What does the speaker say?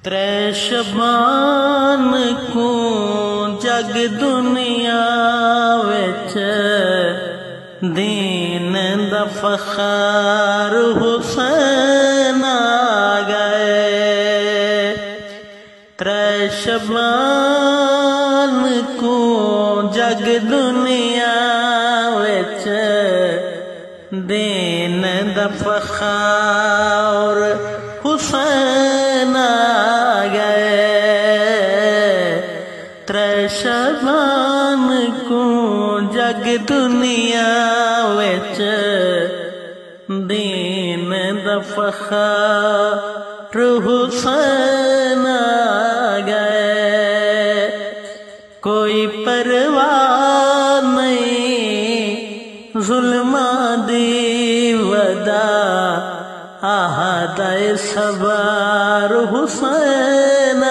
ترے شبان کو جگ دنیا وچ دین دا فخر حسین آ گئے۔ ترے شبان کو جگ دنیا وچ دین دا فخر حسین آ گئے۔ ترے شبان کو جگ دنیا وچ دین دا فخر حسین آ گئے۔ کوئی پرواہ نہیں ظلماں دی ودا آہدائے صبر حسین آ